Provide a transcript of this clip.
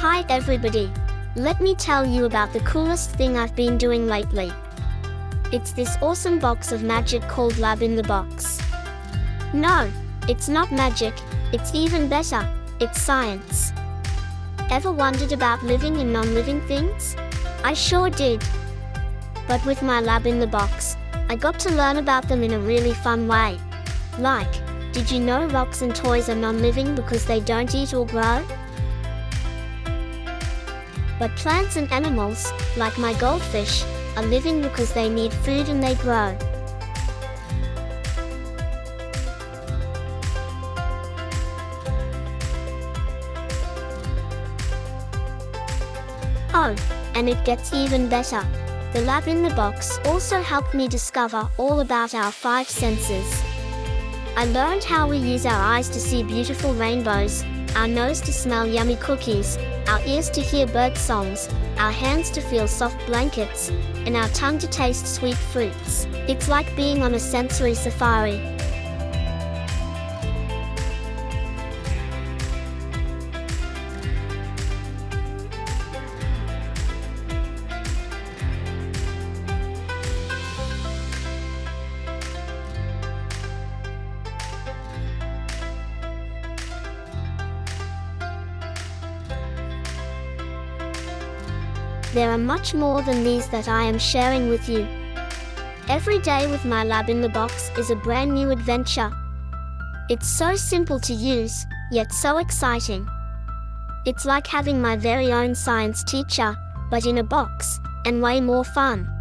Hi everybody! Let me tell you about the coolest thing I've been doing lately. It's this awesome box of magic called Lab in the Box. No, it's not magic, it's even better, it's science. Ever wondered about living and non-living things? I sure did. But with my Lab in the Box, I got to learn about them in a really fun way. Like, did you know rocks and toys are non-living because they don't eat or grow? But plants and animals, like my goldfish, are living because they need food and they grow. Oh, and it gets even better. The Lab in the Box also helped me discover all about our 5 senses. I learned how we use our eyes to see beautiful rainbows, our nose to smell yummy cookies, our ears to hear bird songs, our hands to feel soft blankets, and our tongue to taste sweet fruits. It's like being on a sensory safari. There are much more than these that I am sharing with you. Every day with my Lab in the Box is a brand new adventure. It's so simple to use, yet so exciting. It's like having my very own science teacher, but in a box, and way more fun.